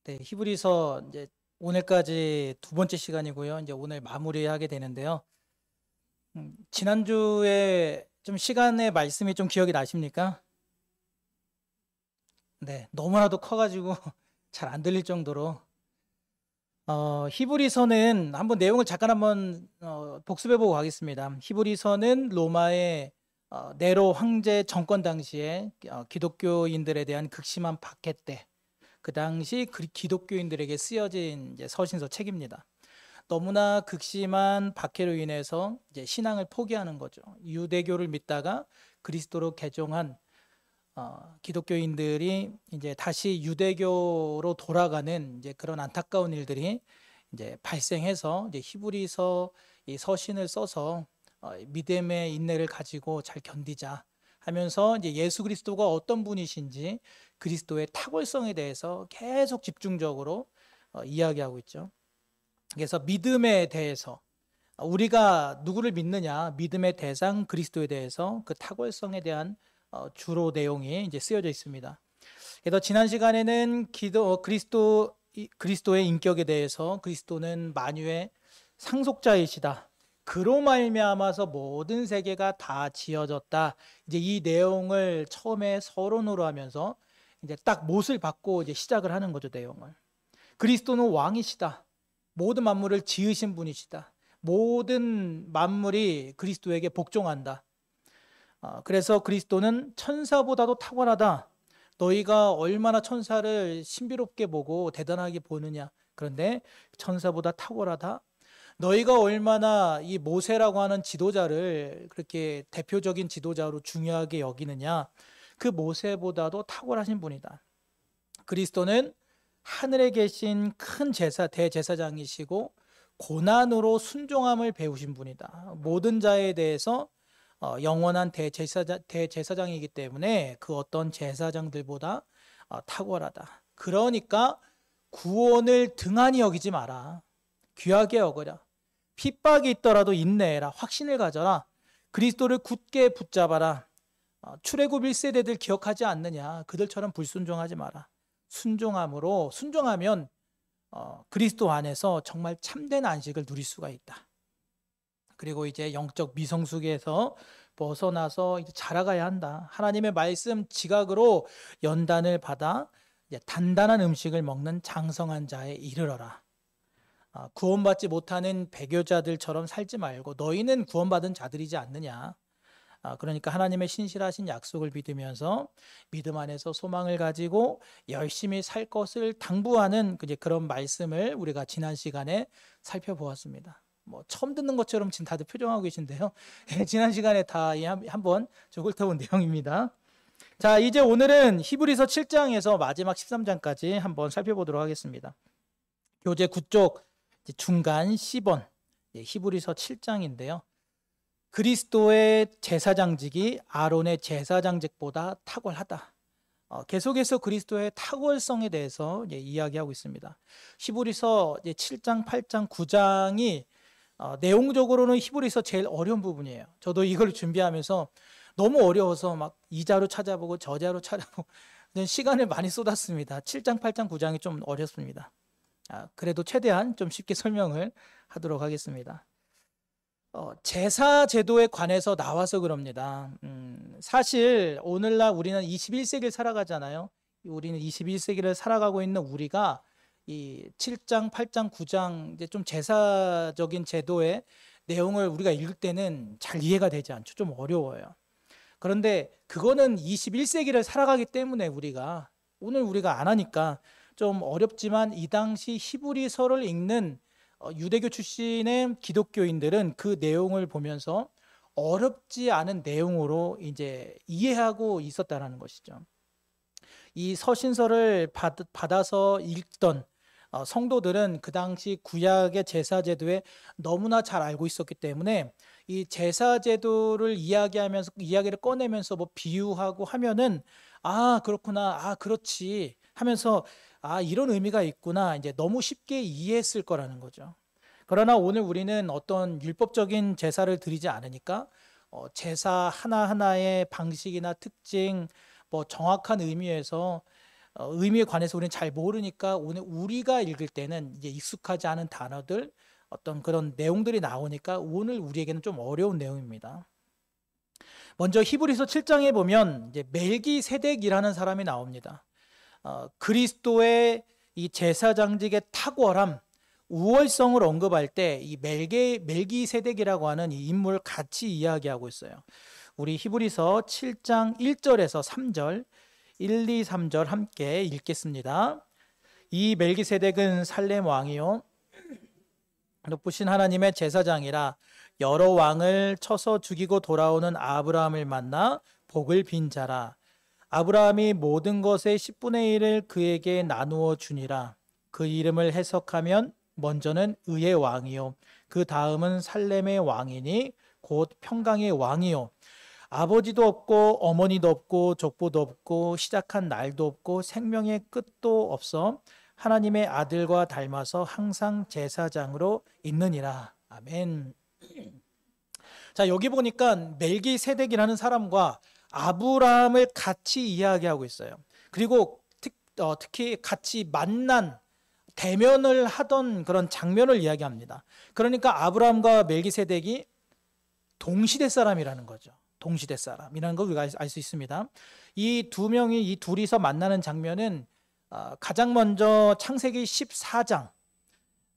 네, 히브리서 이제 오늘까지 두 번째 시간이고요. 이제 오늘 마무리하게 되는데요. 지난주에 좀 시간의 말씀이 좀 기억이 나십니까? 네, 너무나도 커가지고 잘 안 들릴 정도로. 히브리서는 한번 내용을 잠깐 한번 복습해보고 가겠습니다. 히브리서는 로마의 네로 황제 정권 당시에 기독교인들에 대한 극심한 박해 때 그 당시 기독교인들에게 쓰여진 이제 서신서 책입니다. 너무나 극심한 박해로 인해서 이제 신앙을 포기하는 거죠. 유대교를 믿다가 그리스도로 개종한 기독교인들이 이제 다시 유대교로 돌아가는 이제 그런 안타까운 일들이 이제 발생해서 이제 히브리서 이 서신을 써서 믿음의 인내를 가지고 잘 견디자 하면서 이제 예수 그리스도가 어떤 분이신지 그리스도의 탁월성에 대해서 계속 집중적으로 이야기하고 있죠. 그래서 믿음에 대해서 우리가 누구를 믿느냐, 믿음의 대상 그리스도에 대해서 그 탁월성에 대한 주로 내용이 이제 쓰여져 있습니다. 그래서 지난 시간에는 그리스도의 인격에 대해서 그리스도는 만유의 상속자이시다. 그로 말미암아서 모든 세계가 다 지어졌다. 이제 이 내용을 처음에 서론으로 하면서 이제 딱 못을 받고 이제 시작을 하는 거죠, 내용을. 그리스도는 왕이시다. 모든 만물을 지으신 분이시다. 모든 만물이 그리스도에게 복종한다. 그래서 그리스도는 천사보다도 탁월하다. 너희가 얼마나 천사를 신비롭게 보고 대단하게 보느냐. 그런데 천사보다 탁월하다. 너희가 얼마나 이 모세라고 하는 지도자를 그렇게 대표적인 지도자로 중요하게 여기느냐. 그 모세보다도 탁월하신 분이다. 그리스도는 하늘에 계신 큰 대제사장이시고 고난으로 순종함을 배우신 분이다. 모든 자에 대해서 영원한 대제사장이기 때문에 그 어떤 제사장들보다 탁월하다. 그러니까 구원을 등한히 여기지 마라. 귀하게 여거라. 핍박이 있더라도 인내해라. 확신을 가져라. 그리스도를 굳게 붙잡아라. 출애굽 1세대들 기억하지 않느냐. 그들처럼 불순종하지 마라. 순종하면 그리스도 안에서 정말 참된 안식을 누릴 수가 있다. 그리고 이제 영적 미성숙에서 벗어나서 이제 자라가야 한다. 하나님의 말씀 지각으로 연단을 받아 이제 단단한 음식을 먹는 장성한 자에 이르러라. 구원받지 못하는 배교자들처럼 살지 말고 너희는 구원받은 자들이지 않느냐. 그러니까 하나님의 신실하신 약속을 믿으면서 믿음 안에서 소망을 가지고 열심히 살 것을 당부하는 그런 말씀을 우리가 지난 시간에 살펴보았습니다. 뭐 처음 듣는 것처럼 지금 다들 표정하고 계신데요. 지난 시간에 다 한번 좀 훑어본 내용입니다. 자, 이제 오늘은 히브리서 7장에서 마지막 13장까지 한번 살펴보도록 하겠습니다. 교재 9쪽 중간 10원 히브리서 7장인데요. 그리스도의 제사장직이 아론의 제사장직보다 탁월하다. 계속해서 그리스도의 탁월성에 대해서 이야기하고 있습니다. 히브리서 7장, 8장, 9장이 내용적으로는 히브리서 제일 어려운 부분이에요. 저도 이걸 준비하면서 너무 어려워서 막 이 자료 찾아보고 저 자료 찾아보고 시간을 많이 쏟았습니다. 7장, 8장, 9장이 좀 어렵습니다. 그래도 최대한 좀 쉽게 설명을 하도록 하겠습니다. 제사 제도에 관해서 나와서 그럽니다. 사실 오늘날 우리는 21세기를 살아가잖아요. 우리는 21세기를 살아가고 있는 우리가 이 7장, 8장, 9장 이제 좀 제사적인 제도의 내용을 우리가 읽을 때는 잘 이해가 되지 않죠. 좀 어려워요. 그런데 그거는 21세기를 살아가기 때문에 오늘 우리가 안 하니까 좀 어렵지만 이 당시 히브리서를 읽는 유대교 출신의 기독교인들은 그 내용을 보면서 어렵지 않은 내용으로 이제 이해하고 있었다라는 것이죠. 이 서신서를 받아서 읽던 성도들은 그 당시 구약의 제사제도에 너무나 잘 알고 있었기 때문에 이 제사제도를 이야기를 꺼내면서 뭐 비유하고 하면은 그렇구나, 그렇지 하면서 이런 의미가 있구나 이제 너무 쉽게 이해했을 거라는 거죠. 그러나 오늘 우리는 어떤 율법적인 제사를 드리지 않으니까 제사 하나하나의 방식이나 특징, 뭐 정확한 의미에서 의미에 관해서 우리는 잘 모르니까 오늘 우리가 읽을 때는 이제 익숙하지 않은 단어들, 어떤 그런 내용들이 나오니까 오늘 우리에게는 좀 어려운 내용입니다. 먼저 히브리서 7장에 보면 이제 멜기세덱이라는 사람이 나옵니다. 그리스도의 이 제사장직의 탁월함, 우월성을 언급할 때 이 멜기세덱이라고 하는 이 인물을 같이 이야기하고 있어요. 우리 히브리서 7장 1절에서 3절, 1, 2, 3절 함께 읽겠습니다. 이 멜기세덱은 살렘 왕이요 높으신 하나님의 제사장이라 여러 왕을 쳐서 죽이고 돌아오는 아브라함을 만나 복을 빈 자라. 아브라함이 모든 것의 10분의 1을 그에게 나누어 주니라. 그 이름을 해석하면 먼저는 의의 왕이요 그 다음은 살렘의 왕이니 곧 평강의 왕이요 아버지도 없고 어머니도 없고 족보도 없고 시작한 날도 없고 생명의 끝도 없어 하나님의 아들과 닮아서 항상 제사장으로 있느니라. 아멘. 자, 여기 보니까 멜기세덱이라는 사람과 아브라함을 같이 이야기하고 있어요. 그리고 특히 같이 만난 대면을 하던 그런 장면을 이야기합니다. 그러니까 아브라함과 멜기세덱이 동시대 사람이라는 거죠. 동시대 사람이라는 걸 우리가 알 수 있습니다. 이 둘이서 만나는 장면은 가장 먼저 창세기 14장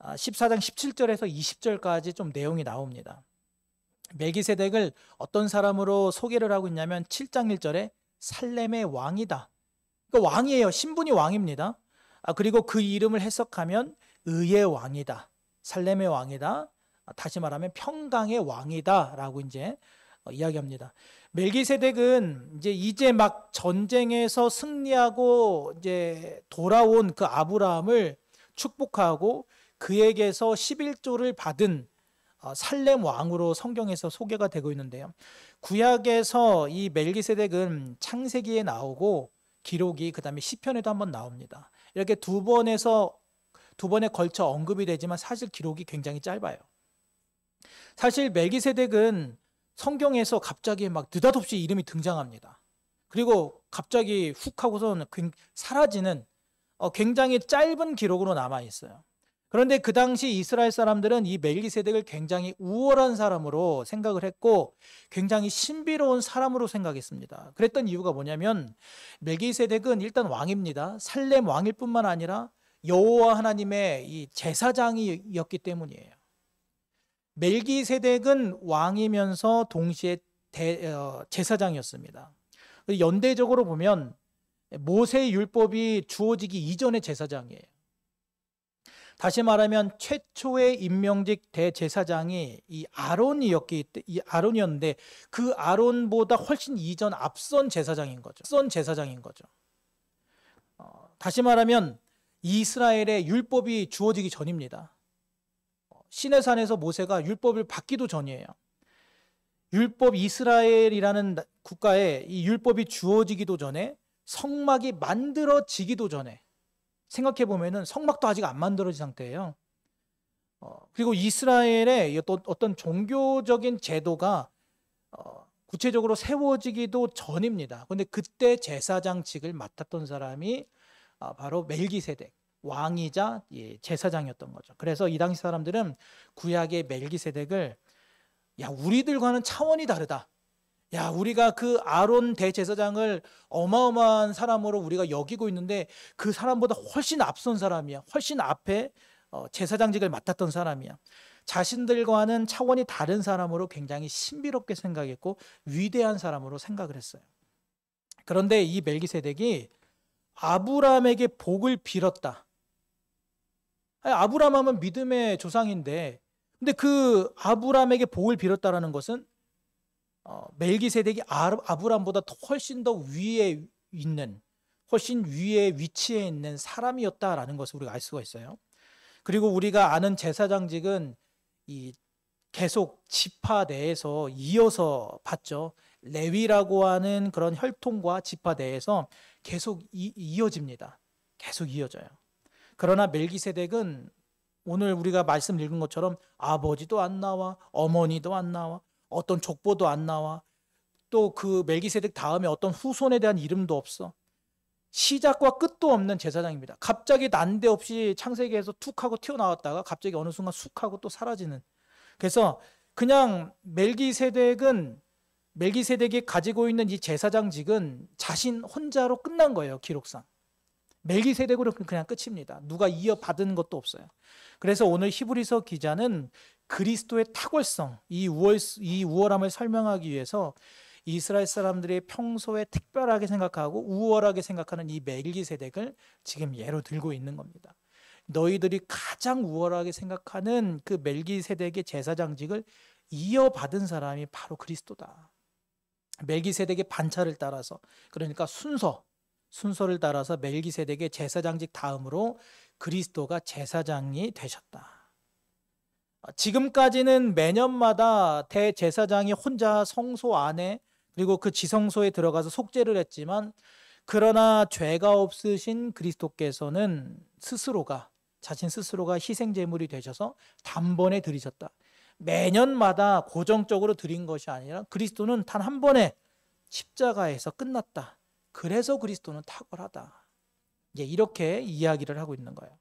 17절에서 20절까지 좀 내용이 나옵니다. 멜기세덱을 어떤 사람으로 소개를 하고 있냐면 7장 1절에 살렘의 왕이다. 그러니까 왕이에요. 신분이 왕입니다. 그리고 그 이름을 해석하면 의의 왕이다. 살렘의 왕이다. 다시 말하면 평강의 왕이다라고 이제 이야기합니다. 멜기세덱은 이제 막 전쟁에서 승리하고 이제 돌아온 그 아브라함을 축복하고 그에게서 11조를 받은 살렘 왕으로 성경에서 소개가 되고 있는데요. 구약에서 이 멜기세덱은 창세기에 나오고 기록이 그다음에 시편에도 한번 나옵니다. 이렇게 두 번에 걸쳐 언급이 되지만 사실 기록이 굉장히 짧아요. 사실 멜기세덱은 성경에서 갑자기 막 느닷없이 이름이 등장합니다. 그리고 갑자기 훅 하고서는 사라지는 굉장히 짧은 기록으로 남아 있어요. 그런데 그 당시 이스라엘 사람들은 이 멜기세덱을 굉장히 우월한 사람으로 생각을 했고 굉장히 신비로운 사람으로 생각했습니다. 그랬던 이유가 뭐냐면 멜기세덱은 일단 왕입니다. 살렘 왕일 뿐만 아니라 여호와 하나님의 이 제사장이었기 때문이에요. 멜기세덱은 왕이면서 동시에 제사장이었습니다. 연대적으로 보면 모세 율법이 주어지기 이전의 제사장이에요. 다시 말하면 최초의 임명직 대제사장이 이 아론이었는데 그 아론보다 훨씬 이전 앞선 제사장인 거죠. 다시 말하면 이스라엘의 율법이 주어지기 전입니다. 시내산에서 모세가 율법을 받기도 전이에요. 이스라엘이라는 국가에 이 율법이 주어지기도 전에 성막이 만들어지기도 전에 생각해 보면은 성막도 아직 안 만들어진 상태예요. 그리고 이스라엘의 어떤 종교적인 제도가 구체적으로 세워지기도 전입니다. 그런데 그때 제사장직을 맡았던 사람이 바로 멜기세덱 왕이자 제사장이었던 거죠. 그래서 이 당시 사람들은 구약의 멜기세덱을 우리들과는 차원이 다르다. 우리가 그 아론 대제사장을 어마어마한 사람으로 우리가 여기고 있는데 그 사람보다 훨씬 앞선 사람이야. 훨씬 앞에 제사장직을 맡았던 사람이야. 자신들과는 차원이 다른 사람으로 굉장히 신비롭게 생각했고 위대한 사람으로 생각을 했어요. 그런데 이 멜기세덱이 아브라함에게 복을 빌었다. 아브라함 하면 믿음의 조상인데 근데 그 아브라함에게 복을 빌었다라는 것은 멜기세덱이 아브라함보다 훨씬 더 훨씬 위에 위치해 있는 사람이었다라는 것을 우리가 알 수가 있어요. 그리고 우리가 아는 제사장직은 계속 지파 내에서 이어서 받죠. 레위라고 하는 그런 혈통과 지파 내에서 계속 이어집니다. 계속 이어져요. 그러나 멜기세덱은 오늘 우리가 말씀 읽은 것처럼 아버지도 안 나와, 어머니도 안 나와, 어떤 족보도 안 나와, 또 그 멜기세덱 다음에 어떤 후손에 대한 이름도 없어. 시작과 끝도 없는 제사장입니다. 갑자기 난데없이 창세기에서 툭 하고 튀어나왔다가 갑자기 어느 순간 쑥 하고 또 사라지는. 그래서 그냥 멜기세덱이 가지고 있는 이 제사장직은 자신 혼자로 끝난 거예요. 기록상. 멜기세덱으로 그냥 끝입니다. 누가 이어받은 것도 없어요. 그래서 오늘 히브리서 기자는 그리스도의 탁월성, 이 우월함을 설명하기 위해서 이스라엘 사람들이 평소에 특별하게 생각하고 우월하게 생각하는 이 멜기세덱을 지금 예로 들고 있는 겁니다. 너희들이 가장 우월하게 생각하는 그 멜기세덱의 제사장직을 이어받은 사람이 바로 그리스도다. 멜기세덱의 반차를 따라서, 그러니까 순서를 따라서 멜기세덱의 제사장직 다음으로 그리스도가 제사장이 되셨다. 지금까지는 매년마다 대제사장이 혼자 성소 안에 그리고 그 지성소에 들어가서 속죄를 했지만, 그러나 죄가 없으신 그리스도께서는 자신 스스로가 희생제물이 되셔서 단번에 드리셨다. 매년마다 고정적으로 드린 것이 아니라 그리스도는 단 한 번에 십자가에서 끝났다. 그래서 그리스도는 탁월하다. 이렇게 이야기를 하고 있는 거예요.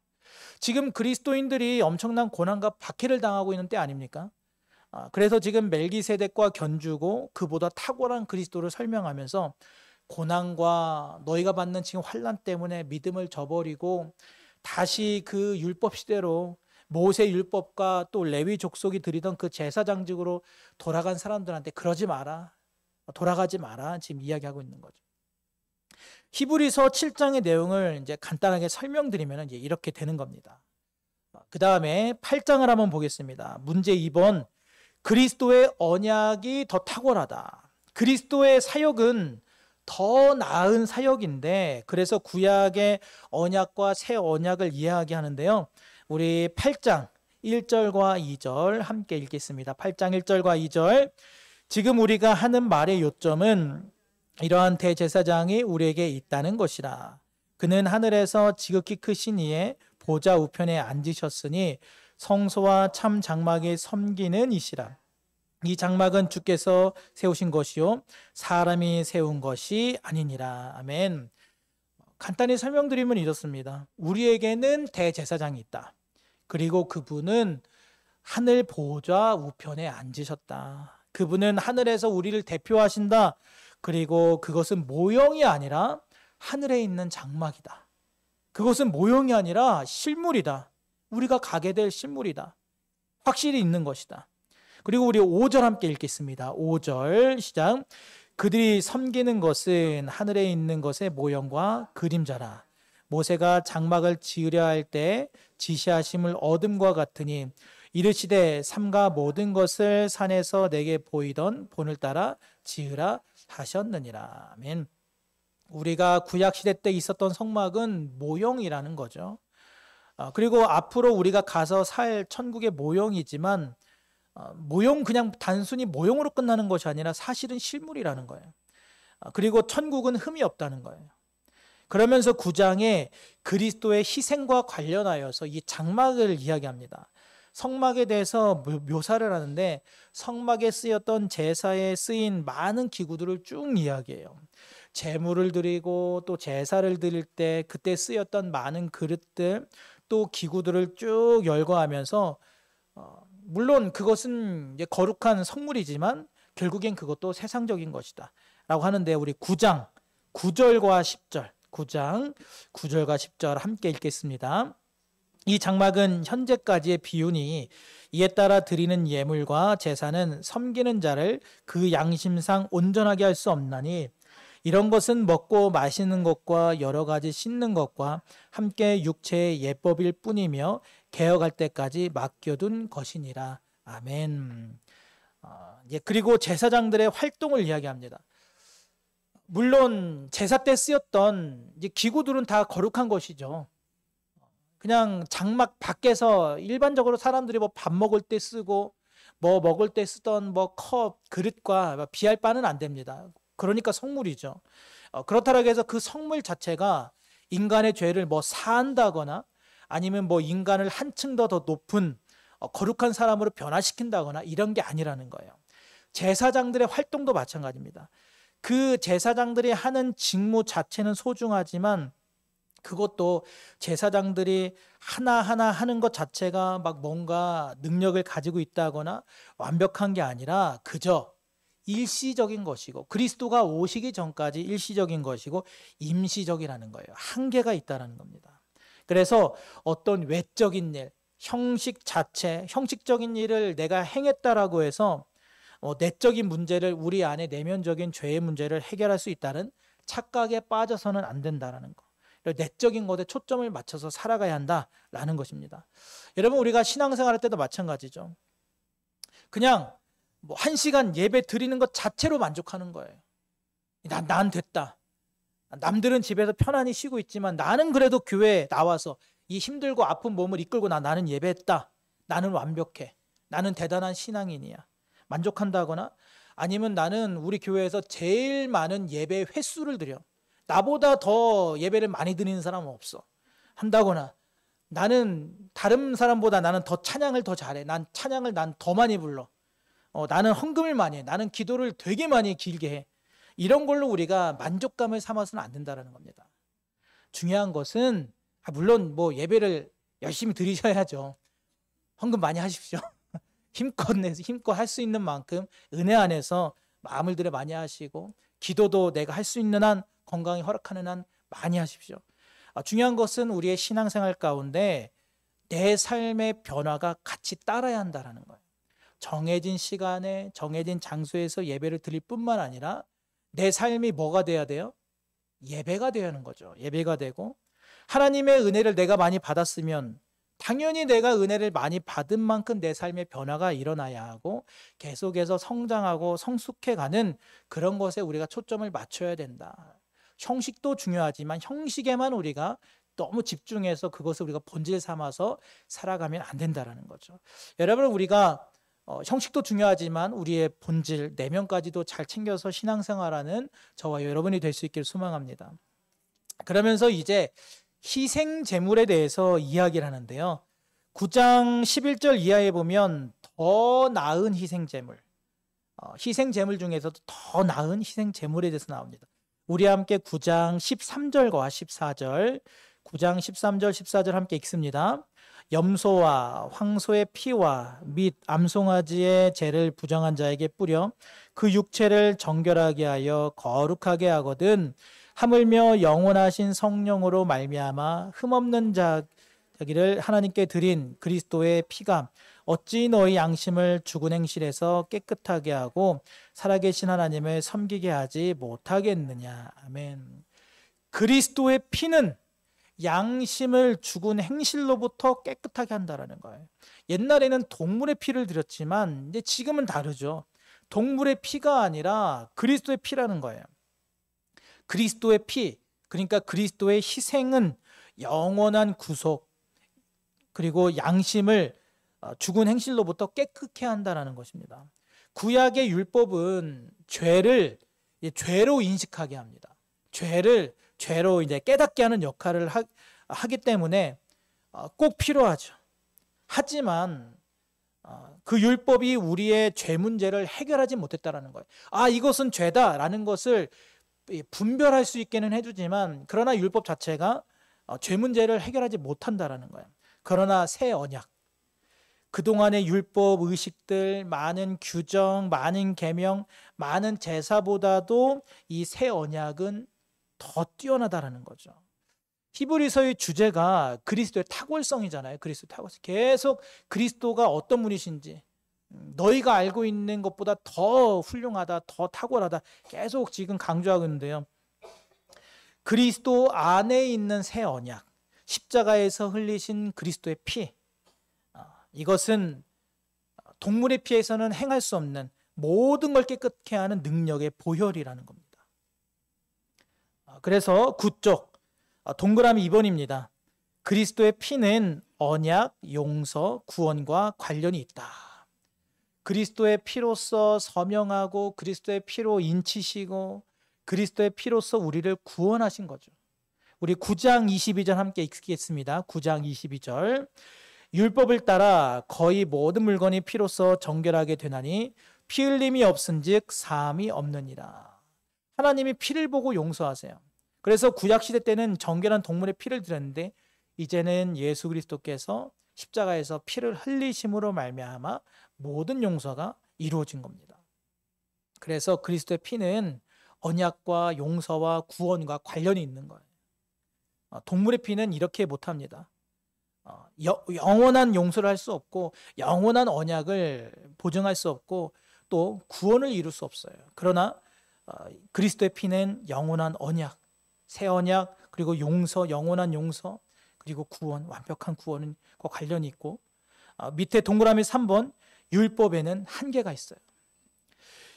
지금 그리스도인들이 엄청난 고난과 박해를 당하고 있는 때 아닙니까? 그래서 지금 멜기세덱과 견주고 그보다 탁월한 그리스도를 설명하면서 고난과 너희가 받는 지금 환난 때문에 믿음을 저버리고 다시 그 율법 시대로 모세 율법과 또 레위 족속이 드리던 그 제사장직으로 돌아간 사람들한테 그러지 마라. 돌아가지 마라. 지금 이야기하고 있는 거죠. 히브리서 7장의 내용을 이제 간단하게 설명드리면 이제 이렇게 되는 겁니다. 그 다음에 8장을 한번 보겠습니다. 문제 2번. 그리스도의 언약이 더 탁월하다. 그리스도의 사역은 더 나은 사역인데, 그래서 구약의 언약과 새 언약을 이야기하는데요. 우리 8장 1절과 2절 함께 읽겠습니다. 8장 1절과 2절. 지금 우리가 하는 말의 요점은 이러한 대제사장이 우리에게 있다는 것이라. 그는 하늘에서 지극히 크신 이의 보좌 우편에 앉으셨으니 성소와 참 장막이 섬기는 이시라. 이 장막은 주께서 세우신 것이요 사람이 세운 것이 아니니라. 아멘. 간단히 설명드리면 이렇습니다. 우리에게는 대제사장이 있다. 그리고 그분은 하늘 보좌 우편에 앉으셨다. 그분은 하늘에서 우리를 대표하신다. 그리고 그것은 모형이 아니라 하늘에 있는 장막이다. 그것은 모형이 아니라 실물이다. 우리가 가게 될 실물이다. 확실히 있는 것이다. 그리고 우리 5절 함께 읽겠습니다. 5절 시작. 그들이 섬기는 것은 하늘에 있는 것의 모형과 그림자라. 모세가 장막을 지으려 할 때 지시하심을 얻음과 같으니 이르시되 삼가 모든 것을 산에서 내게 보이던 본을 따라 지으라 하셨느니라. 아멘. 우리가 구약시대 때 있었던 성막은 모형이라는 거죠. 그리고 앞으로 우리가 가서 살 천국의 모형이지만 모형, 그냥 단순히 모형으로 끝나는 것이 아니라 사실은 실물이라는 거예요. 그리고 천국은 흠이 없다는 거예요. 그러면서 9장에 그리스도의 희생과 관련하여서 이 장막을 이야기합니다. 성막에 대해서 묘사를 하는데 성막에 쓰였던 제사에 쓰인 많은 기구들을 쭉 이야기해요. 제물을 드리고 또 제사를 드릴 때 그때 쓰였던 많은 그릇들 또 기구들을 쭉 열거하면서 물론 그것은 이제 거룩한 성물이지만 결국엔 그것도 세상적인 것이다 라고 하는데, 우리 9장 9절과 10절 9장 9절과 10절 함께 읽겠습니다. 이 장막은 현재까지의 비유니 이에 따라 드리는 예물과 제사는 섬기는 자를 그 양심상 온전하게 할 수 없나니 이런 것은 먹고 마시는 것과 여러 가지 씻는 것과 함께 육체의 예법일 뿐이며 개혁할 때까지 맡겨둔 것이니라. 아멘. 그리고 제사장들의 활동을 이야기합니다. 물론 제사 때 쓰였던 이제 기구들은 다 거룩한 것이죠. 그냥 장막 밖에서 일반적으로 사람들이 뭐 밥 먹을 때 쓰고 뭐 먹을 때 쓰던 뭐 컵, 그릇과 비할 바는 안 됩니다. 그러니까 성물이죠. 그렇다고 해서 그 성물 자체가 인간의 죄를 뭐 사한다거나 아니면 뭐 인간을 한층 더 높은 거룩한 사람으로 변화시킨다거나 이런 게 아니라는 거예요. 제사장들의 활동도 마찬가지입니다. 그 제사장들이 하는 직무 자체는 소중하지만 그것도 제사장들이 하나하나 하는 것 자체가 막 뭔가 능력을 가지고 있다거나 완벽한 게 아니라 그저 일시적인 것이고 그리스도가 오시기 전까지 일시적인 것이고 임시적이라는 거예요. 한계가 있다는 겁니다. 그래서 어떤 외적인 일, 형식 자체, 형식적인 일을 내가 행했다라고 해서 내적인 문제를 우리 안에 내면적인 죄의 문제를 해결할 수 있다는 착각에 빠져서는 안 된다라는 거. 내적인 것에 초점을 맞춰서 살아가야 한다라는 것입니다. 여러분 우리가 신앙생활 할 때도 마찬가지죠. 그냥 뭐 1시간 예배 드리는 것 자체로 만족하는 거예요. 난 됐다. 남들은 집에서 편안히 쉬고 있지만 나는 그래도 교회에 나와서 이 힘들고 아픈 몸을 이끌고 나는 예배했다. 나는 완벽해. 나는 대단한 신앙인이야. 만족한다거나 아니면 나는 우리 교회에서 제일 많은 예배 횟수를 드려. 나보다 더 예배를 많이 드리는 사람은 없어. 한다거나 나는 다른 사람보다 나는 더 찬양을 더 잘해. 난 찬양을 더 많이 불러. 나는 헌금을 많이 해. 나는 기도를 되게 많이 길게 해. 이런 걸로 우리가 만족감을 삼아서는 안 된다는 겁니다. 중요한 것은 물론 뭐 예배를 열심히 드리셔야죠. 헌금 많이 하십시오. 힘껏 내서 힘껏 할 수 있는 만큼 은혜 안에서 마음을 들여 많이 하시고 기도도 내가 할 수 있는 한 건강이 허락하는 한 많이 하십시오. 중요한 것은 우리의 신앙생활 가운데 내 삶의 변화가 같이 따라야 한다는 거예요. 정해진 시간에 정해진 장소에서 예배를 드릴 뿐만 아니라 내 삶이 뭐가 돼야 돼요? 예배가 돼야 하는 거죠. 예배가 되고 하나님의 은혜를 내가 많이 받았으면 당연히 내가 은혜를 많이 받은 만큼 내 삶의 변화가 일어나야 하고 계속해서 성장하고 성숙해가는 그런 것에 우리가 초점을 맞춰야 된다. 형식도 중요하지만 형식에만 우리가 너무 집중해서 그것을 우리가 본질 삼아서 살아가면 안 된다는 거죠. 여러분 우리가 형식도 중요하지만 우리의 본질, 내면까지도 잘 챙겨서 신앙생활하는 저와 여러분이 될 수 있기를 소망합니다. 그러면서 이제 희생제물에 대해서 이야기를 하는데요. 9장 11절 이하에 보면 더 나은 희생제물, 희생제물 중에서도 더 나은 희생제물에 대해서 나옵니다. 우리 함께 9장 13절과 14절, 9장 13절, 14절 함께 읽습니다. 염소와 황소의 피와 및 암송아지의 죄를 부정한 자에게 뿌려 그 육체를 정결하게 하여 거룩하게 하거든 하물며 영원하신 성령으로 말미암아 흠없는 자기를 하나님께 드린 그리스도의 피가 어찌 너희 양심을 죽은 행실에서 깨끗하게 하고 살아계신 하나님을 섬기게 하지 못하겠느냐. 아멘. 그리스도의 피는 양심을 죽은 행실로부터 깨끗하게 한다는 거예요. 옛날에는 동물의 피를 드렸지만 이제 지금은 다르죠. 동물의 피가 아니라 그리스도의 피라는 거예요. 그리스도의 피, 그러니까 그리스도의 희생은 영원한 구속 그리고 양심을 죽은 행실로부터 깨끗게 한다는 것입니다. 구약의 율법은 죄를 죄로 인식하게 합니다. 죄로 이제 깨닫게 하는 역할을 하기 때문에 꼭 필요하죠. 하지만 그 율법이 우리의 죄 문제를 해결하지 못했다라는 거예요. 이것은 죄다라는 것을 분별할 수 있게는 해주지만 그러나 율법 자체가 죄 문제를 해결하지 못한다라는 거예요. 그러나 새 언약, 그동안의 율법 의식들, 많은 규정, 많은 계명, 많은 제사보다도 이 새 언약은 더 뛰어나다라는 거죠. 히브리서의 주제가 그리스도의 탁월성이잖아요. 그리스도 탁월성. 계속 그리스도가 어떤 분이신지 너희가 알고 있는 것보다 더 훌륭하다, 더 탁월하다 계속 지금 강조하고 있는데요. 그리스도 안에 있는 새 언약, 십자가에서 흘리신 그리스도의 피, 이것은 동물의 피에서는 행할 수 없는 모든 걸 깨끗게 하는 능력의 보혈이라는 겁니다. 그래서 9쪽 동그라미 2번입니다. 그리스도의 피는 언약, 용서, 구원과 관련이 있다. 그리스도의 피로써 서명하고 그리스도의 피로 인치시고 그리스도의 피로써 우리를 구원하신 거죠. 우리 9장 22절 함께 읽겠습니다. 9장 22절. 율법을 따라 거의 모든 물건이 피로써 정결하게 되나니 피 흘림이 없은즉 사함이 없느니라. 하나님이 피를 보고 용서하세요. 그래서 구약시대 때는 정결한 동물의 피를 드렸는데 이제는 예수 그리스도께서 십자가에서 피를 흘리심으로 말미암아 모든 용서가 이루어진 겁니다. 그래서 그리스도의 피는 언약과 용서와 구원과 관련이 있는 거예요. 동물의 피는 이렇게 못합니다. 영원한 용서를 할 수 없고 영원한 언약을 보증할 수 없고 또 구원을 이룰 수 없어요. 그러나 그리스도의 피는 영원한 언약, 새 언약, 그리고 용서, 영원한 용서, 그리고 구원, 완벽한 구원과 관련이 있고 밑에 동그라미 3번 율법에는 한계가 있어요.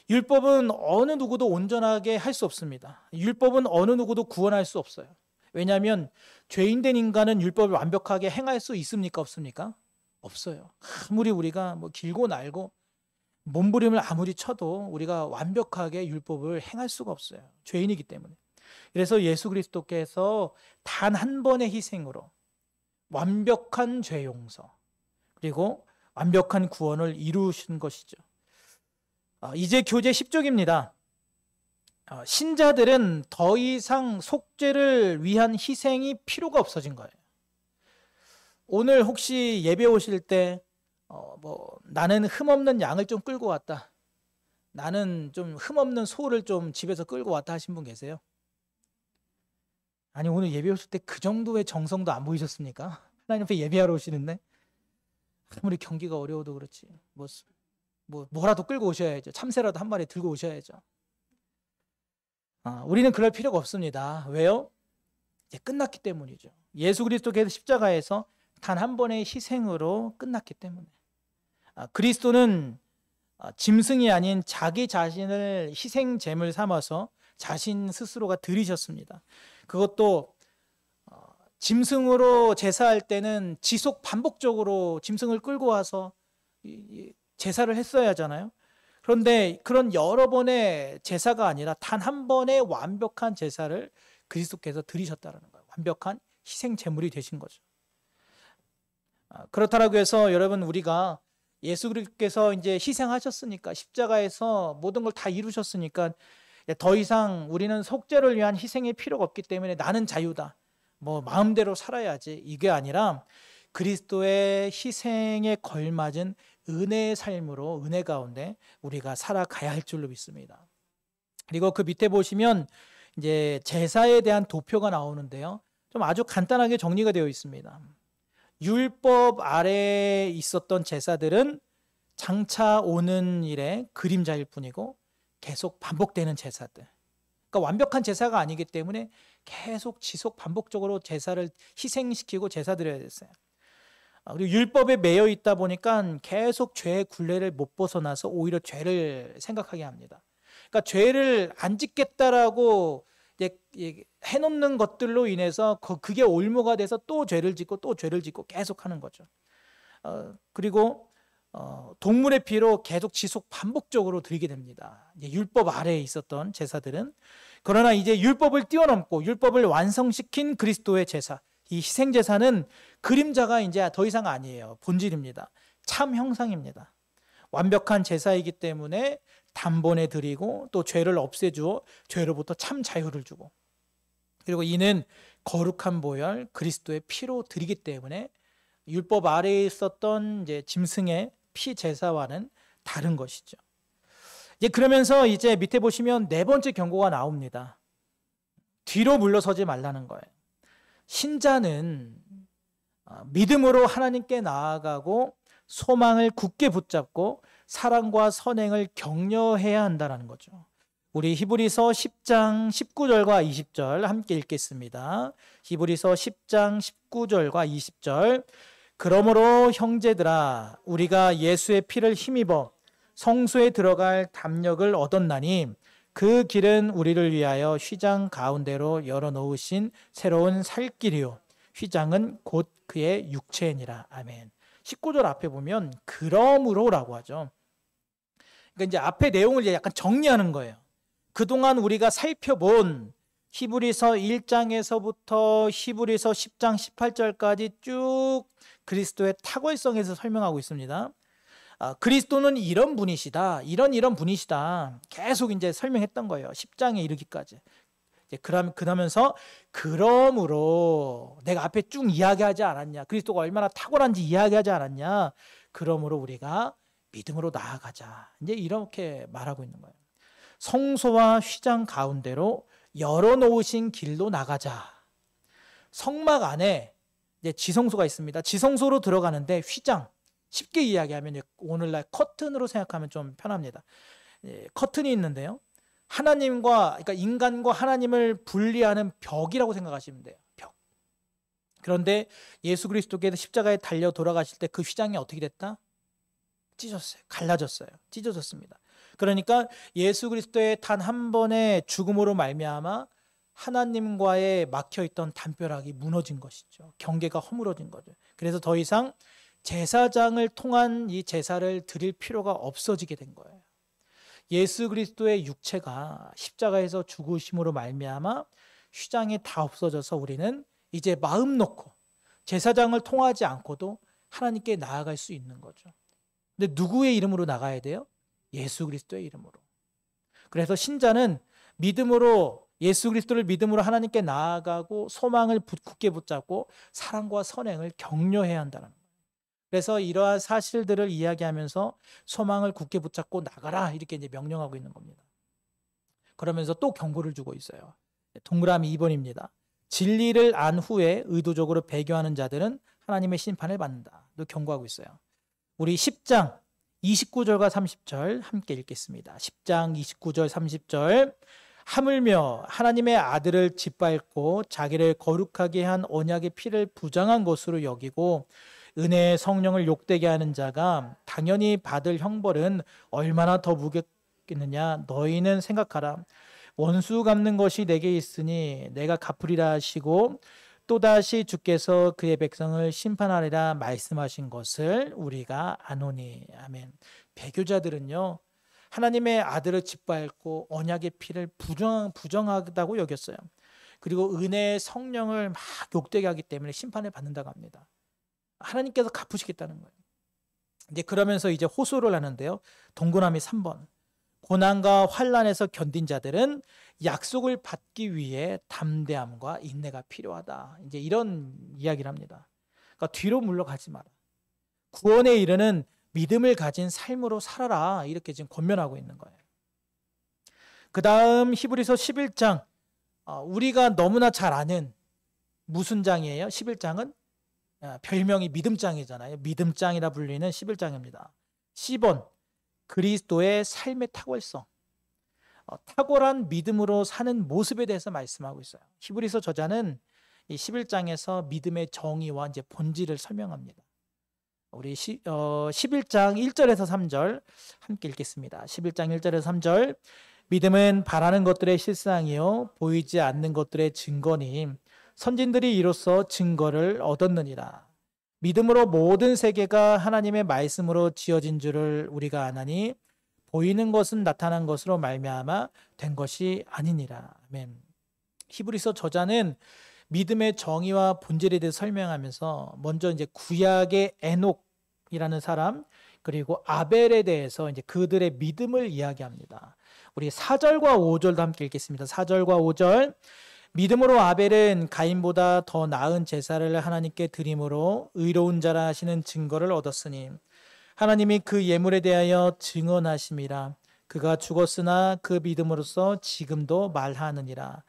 율법은 어느 누구도 온전하게 할 수 없습니다. 율법은 어느 누구도 구원할 수 없어요. 왜냐하면 죄인된 인간은 율법을 완벽하게 행할 수 있습니까? 없습니까? 없어요. 아무리 우리가 뭐 길고 날고 몸부림을 아무리 쳐도 우리가 완벽하게 율법을 행할 수가 없어요. 죄인이기 때문에. 그래서 예수 그리스도께서 단 한 번의 희생으로 완벽한 죄 용서 그리고 완벽한 구원을 이루신 것이죠. 이제 교재 10쪽입니다. 신자들은 더 이상 속죄를 위한 희생이 필요가 없어진 거예요. 오늘 혹시 예배 오실 때 나는 흠없는 양을 좀 끌고 왔다, 나는 좀 흠없는 소를 좀 집에서 끌고 왔다 하신 분 계세요? 아니, 오늘 예배 오실 때 그 정도의 정성도 안 보이셨습니까? 하나님 앞에 예배하러 오시는데 아무리 경기가 어려워도 그렇지 뭐라도 끌고 오셔야죠. 참새라도 한 마리 들고 오셔야죠. 우리는 그럴 필요가 없습니다. 왜요? 이제 끝났기 때문이죠. 예수 그리스도께서 십자가에서 단 한 번의 희생으로 끝났기 때문에. 그리스도는 짐승이 아닌 자기 자신을 희생 제물 삼아서 자신 스스로가 드리셨습니다. 그것도 짐승으로 제사할 때는 지속 반복적으로 짐승을 끌고 와서 제사를 했어야 하잖아요. 그런데 그런 여러 번의 제사가 아니라 단 한 번의 완벽한 제사를 그리스도께서 드리셨다는 거예요. 완벽한 희생 제물이 되신 거죠. 그렇다고 해서 여러분, 우리가 예수 그리스도께서 이제 희생하셨으니까, 십자가에서 모든 걸 다 이루셨으니까 더 이상 우리는 속죄를 위한 희생이 필요가 없기 때문에 나는 자유다, 마음대로 살아야지, 이게 아니라 그리스도의 희생에 걸맞은 은혜의 삶으로, 은혜 가운데 우리가 살아가야 할 줄로 믿습니다. 그리고 그 밑에 보시면 이제 제사에 대한 도표가 나오는데요, 좀 아주 간단하게 정리가 되어 있습니다. 율법 아래에 있었던 제사들은 장차 오는 일의 그림자일 뿐이고 계속 반복되는 제사들, 그러니까 완벽한 제사가 아니기 때문에 계속 지속 반복적으로 제사를 희생시키고 제사 드려야 됐어요. 그리고 율법에 매여 있다 보니까 계속 죄의 굴레를 못 벗어나서 오히려 죄를 생각하게 합니다. 그러니까 죄를 안 짓겠다라고 해놓는 것들로 인해서 그게 올무가 돼서 또 죄를 짓고 또 죄를 짓고 계속 하는 거죠. 그리고 동물의 피로 계속 지속 반복적으로 드리게 됩니다. 율법 아래에 있었던 제사들은. 그러나 이제 율법을 뛰어넘고 율법을 완성시킨 그리스도의 제사, 이 희생 제사는 그림자가 이제 더 이상 아니에요. 본질입니다. 참 형상입니다. 완벽한 제사이기 때문에 단번에 드리고 또 죄를 없애주어 죄로부터 참 자유를 주고, 그리고 이는 거룩한 보혈 그리스도의 피로 드리기 때문에 율법 아래에 있었던 이제 짐승의 피 제사와는 다른 것이죠. 그러면서 이제 밑에 보시면 네 번째 경고가 나옵니다. 뒤로 물러서지 말라는 거예요. 신자는 믿음으로 하나님께 나아가고 소망을 굳게 붙잡고 사랑과 선행을 격려해야 한다는 거죠. 우리 히브리서 10장 19절과 20절 함께 읽겠습니다. 히브리서 10장 19절과 20절. 그러므로 형제들아, 우리가 예수의 피를 힘입어 성소에 들어갈 담력을 얻었나니 그 길은 우리를 위하여 휘장 가운데로 열어놓으신 새로운 살 길이요, 휘장은 곧 그의 육체니라. 아멘. 19절 앞에 보면 그러므로라고 하죠. 그러니까 이제 앞에 내용을 약간 정리하는 거예요. 그동안 우리가 살펴본 히브리서 1장에서부터 히브리서 10장 18절까지 쭉 그리스도의 탁월성에서 설명하고 있습니다. 그리스도는 이런 분이시다. 이런 분이시다. 계속 이제 설명했던 거예요. 10장에 이르기까지. 이제 그러면서 그러므로 내가 앞에 쭉 이야기하지 않았냐. 그리스도가 얼마나 탁월한지 이야기하지 않았냐. 그러므로 우리가 믿음으로 나아가자. 이제 이렇게 말하고 있는 거예요. 성소와 휘장 가운데로 열어놓으신 길로 나가자. 성막 안에 이제 지성소가 있습니다. 지성소로 들어가는데 휘장, 쉽게 이야기하면 오늘날 커튼으로 생각하면 좀 편합니다. 커튼이 있는데요. 그러니까 인간과 하나님을 분리하는 벽이라고 생각하시면 돼요. 벽. 그런데 예수 그리스도께서 십자가에 달려 돌아가실 때 그 휘장이 어떻게 됐다? 찢어졌어요. 갈라졌어요. 찢어졌습니다. 그러니까 예수 그리스도의 단 한 번의 죽음으로 말미암아 하나님과의 막혀있던 담벼락이 무너진 것이죠. 경계가 허물어진 거죠. 그래서 더 이상 제사장을 통한 이 제사를 드릴 필요가 없어지게 된 거예요. 예수 그리스도의 육체가 십자가에서 죽으심으로 말미암아 휘장이 다 없어져서 우리는 이제 마음 놓고 제사장을 통하지 않고도 하나님께 나아갈 수 있는 거죠. 근데 누구의 이름으로 나가야 돼요? 예수 그리스도의 이름으로. 그래서 신자는 믿음으로 예수 그리스도를 믿음으로 하나님께 나아가고 소망을 굳게 붙잡고 사랑과 선행을 격려해야 한다는 거예요. 그래서 이러한 사실들을 이야기하면서 소망을 굳게 붙잡고 나가라 이렇게 이제 명령하고 있는 겁니다. 그러면서 또 경고를 주고 있어요. 동그라미 2번입니다. 진리를 안 후에 의도적으로 배교하는 자들은 하나님의 심판을 받는다. 또 경고하고 있어요. 우리 10장 29절과 30절 함께 읽겠습니다. 10장 29절 30절. 하물며 하나님의 아들을 짓밟고 자기를 거룩하게 한 언약의 피를 부정한 것으로 여기고 은혜의 성령을 욕되게 하는 자가 당연히 받을 형벌은 얼마나 더 무겁겠느냐. 너희는 생각하라. 원수 갚는 것이 내게 있으니 내가 갚으리라 하시고 또다시 주께서 그의 백성을 심판하리라 말씀하신 것을 우리가 아노니. 아멘. 배교자들은요, 하나님의 아들을 짓밟고 언약의 피를 부정하다고 여겼어요. 그리고 은혜의 성령을 막 욕되게 하기 때문에 심판을 받는다고 합니다. 하나님께서 갚으시겠다는 거예요. 이제 그러면서 이제 호소를 하는데요. 동그라미 3번. 고난과 환난에서 견딘 자들은 약속을 받기 위해 담대함과 인내가 필요하다. 이제 이런 이야기를 합니다. 그러니까 뒤로 물러가지 마라. 구원에 이르는 믿음을 가진 삶으로 살아라. 이렇게 지금 권면하고 있는 거예요. 그 다음 히브리서 11장. 우리가 너무나 잘 아는 무슨 장이에요? 11장은 별명이 믿음장이잖아요. 믿음장이라 불리는 11장입니다. 10번. 그리스도의 삶의 탁월성. 탁월한 믿음으로 사는 모습에 대해서 말씀하고 있어요. 히브리서 저자는 이 11장에서 믿음의 정의와 이제 본질을 설명합니다. 우리 11장 1절에서 3절 함께 읽겠습니다. 11장 1절에서 3절. 믿음은 바라는 것들의 실상이요 보이지 않는 것들의 증거니 선진들이 이로써 증거를 얻었느니라. 믿음으로 모든 세계가 하나님의 말씀으로 지어진 줄을 우리가 아나니 보이는 것은 나타난 것으로 말미암아 된 것이 아니니라. 아멘. 히브리서 저자는 믿음의 정의와 본질에 대해 설명하면서 먼저 이제 구약의 에녹이라는 사람 그리고 아벨에 대해서 이제 그들의 믿음을 이야기합니다. 우리 4절과 5절도 함께 읽겠습니다. 4절과 5절. 믿음으로 아벨은 가인보다 더 나은 제사를 하나님께 드림으로 의로운 자라 하시는 증거를 얻었으니 하나님이 그 예물에 대하여 증언하심이라. 그가 죽었으나 그 믿음으로써 지금도 말하느니라.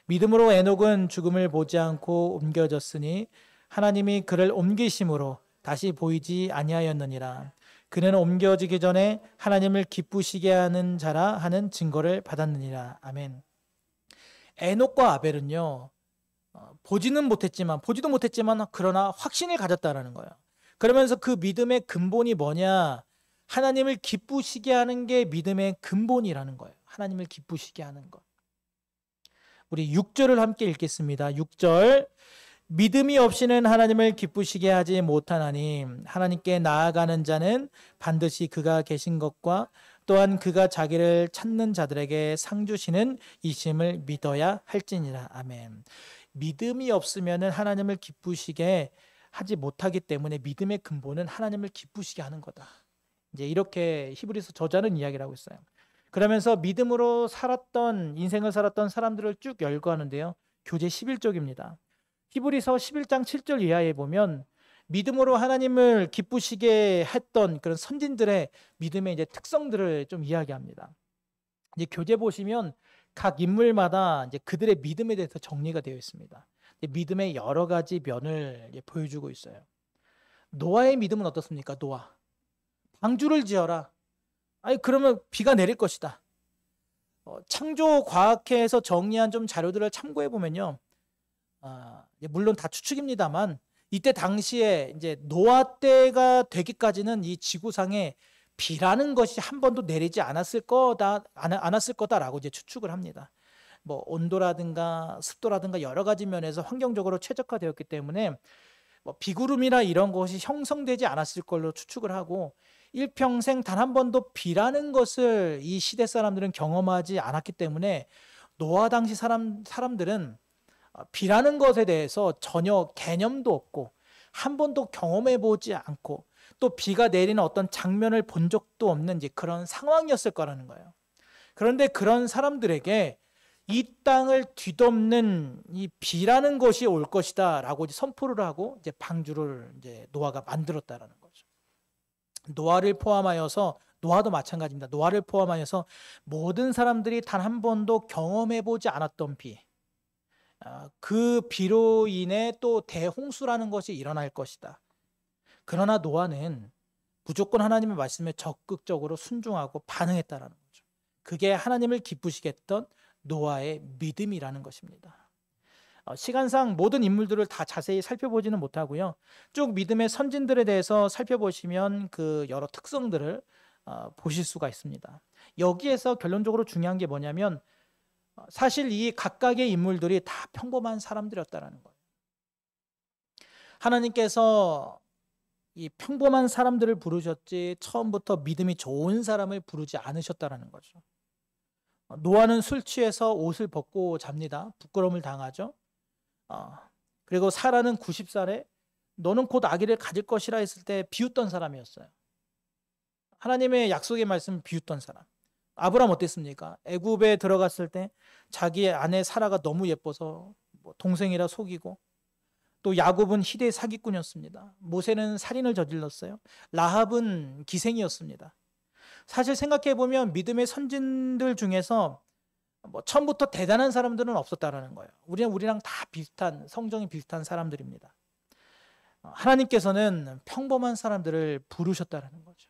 믿음으로 에녹은 죽음을 보지 않고 옮겨졌으니 하나님이 그를 옮기심으로 다시 보이지 아니하였느니라. 그는 옮겨지기 전에 하나님을 기쁘시게 하는 자라 하는 증거를 받았느니라. 아멘. 에녹과 아벨은요, 보지도 못했지만 그러나 확신을 가졌다라는 거예요. 그러면서 그 믿음의 근본이 뭐냐? 하나님을 기쁘시게 하는 게 믿음의 근본이라는 거예요. 하나님을 기쁘시게 하는 것. 우리 6절을 함께 읽겠습니다. 6절. 믿음이 없이는 하나님을 기쁘시게 하지 못하나니 하나님께 나아가는 자는 반드시 그가 계신 것과 또한 그가 자기를 찾는 자들에게 상 주시는 이심을 믿어야 할지니라. 아멘. 믿음이 없으면 하나님을 기쁘시게 하지 못하기 때문에 믿음의 근본은 하나님을 기쁘시게 하는 거다. 이제 이렇게 히브리서 저자는 이야기를 하고 있어요. 그러면서 믿음으로 인생을 살았던 사람들을 쭉 열거하는데요. 교재 11쪽입니다. 히브리서 11장 7절 이하에 보면 믿음으로 하나님을 기쁘시게 했던 그런 선진들의 믿음의 이제 특성들을 좀 이야기합니다. 이제 교재 보시면 각 인물마다 이제 그들의 믿음에 대해서 정리가 되어 있습니다. 믿음의 여러 가지 면을 보여주고 있어요. 노아의 믿음은 어떻습니까? 노아. 방주를 지어라. 아니 그러면 비가 내릴 것이다. 창조 과학회에서 정리한 좀 자료들을 참고해 보면요. 물론 다 추측입니다만 이때 당시에 이제 노아 때가 되기까지는 이 지구상에 비라는 것이 한 번도 내리지 않았을 거다라고 이제 추측을 합니다. 뭐 온도라든가 습도라든가 여러 가지 면에서 환경적으로 최적화되었기 때문에 뭐 비구름이나 이런 것이 형성되지 않았을 걸로 추측을 하고 일평생 단 한 번도 비라는 것을 이 시대 사람들은 경험하지 않았기 때문에 노아 당시 사람들은 비라는 것에 대해서 전혀 개념도 없고 한 번도 경험해 보지 않고 또 비가 내리는 어떤 장면을 본 적도 없는 이제 그런 상황이었을 거라는 거예요. 그런데 그런 사람들에게 이 땅을 뒤덮는 이 비라는 것이 올 것이다라고 이제 선포를 하고 이제 방주를 이제 노아가 만들었다라는 거죠. 노아를 포함하여서 노아도 마찬가지입니다. 노아를 포함하여서 모든 사람들이 단 한 번도 경험해 보지 않았던 비, 그 비로 인해 또 대홍수라는 것이 일어날 것이다. 그러나 노아는 무조건 하나님의 말씀에 적극적으로 순종하고 반응했다라는 거죠. 그게 하나님을 기쁘시게 했던 노아의 믿음이라는 것입니다. 시간상 모든 인물들을 다 자세히 살펴보지는 못하고요. 쭉 믿음의 선진들에 대해서 살펴보시면 그 여러 특성들을 보실 수가 있습니다. 여기에서 결론적으로 중요한 게 뭐냐면 사실 이 각각의 인물들이 다 평범한 사람들이었다는 거예요. 하나님께서 이 평범한 사람들을 부르셨지 처음부터 믿음이 좋은 사람을 부르지 않으셨다는 거죠. 노아는 술 취해서 옷을 벗고 잡니다. 부끄러움을 당하죠. 그리고 사라는 90살에 너는 곧 아기를 가질 것이라 했을 때 비웃던 사람이었어요. 하나님의 약속의 말씀 비웃던 사람. 아브람 어땠습니까? 애굽에 들어갔을 때 자기 아내 사라가 너무 예뻐서 동생이라 속이고, 또 야곱은 희대의 사기꾼이었습니다. 모세는 살인을 저질렀어요. 라합은 기생이었습니다. 사실 생각해 보면 믿음의 선진들 중에서 처음부터 대단한 사람들은 없었다라는 거예요. 우리랑 다 비슷한, 성정이 비슷한 사람들입니다. 하나님께서는 평범한 사람들을 부르셨다라는 거죠.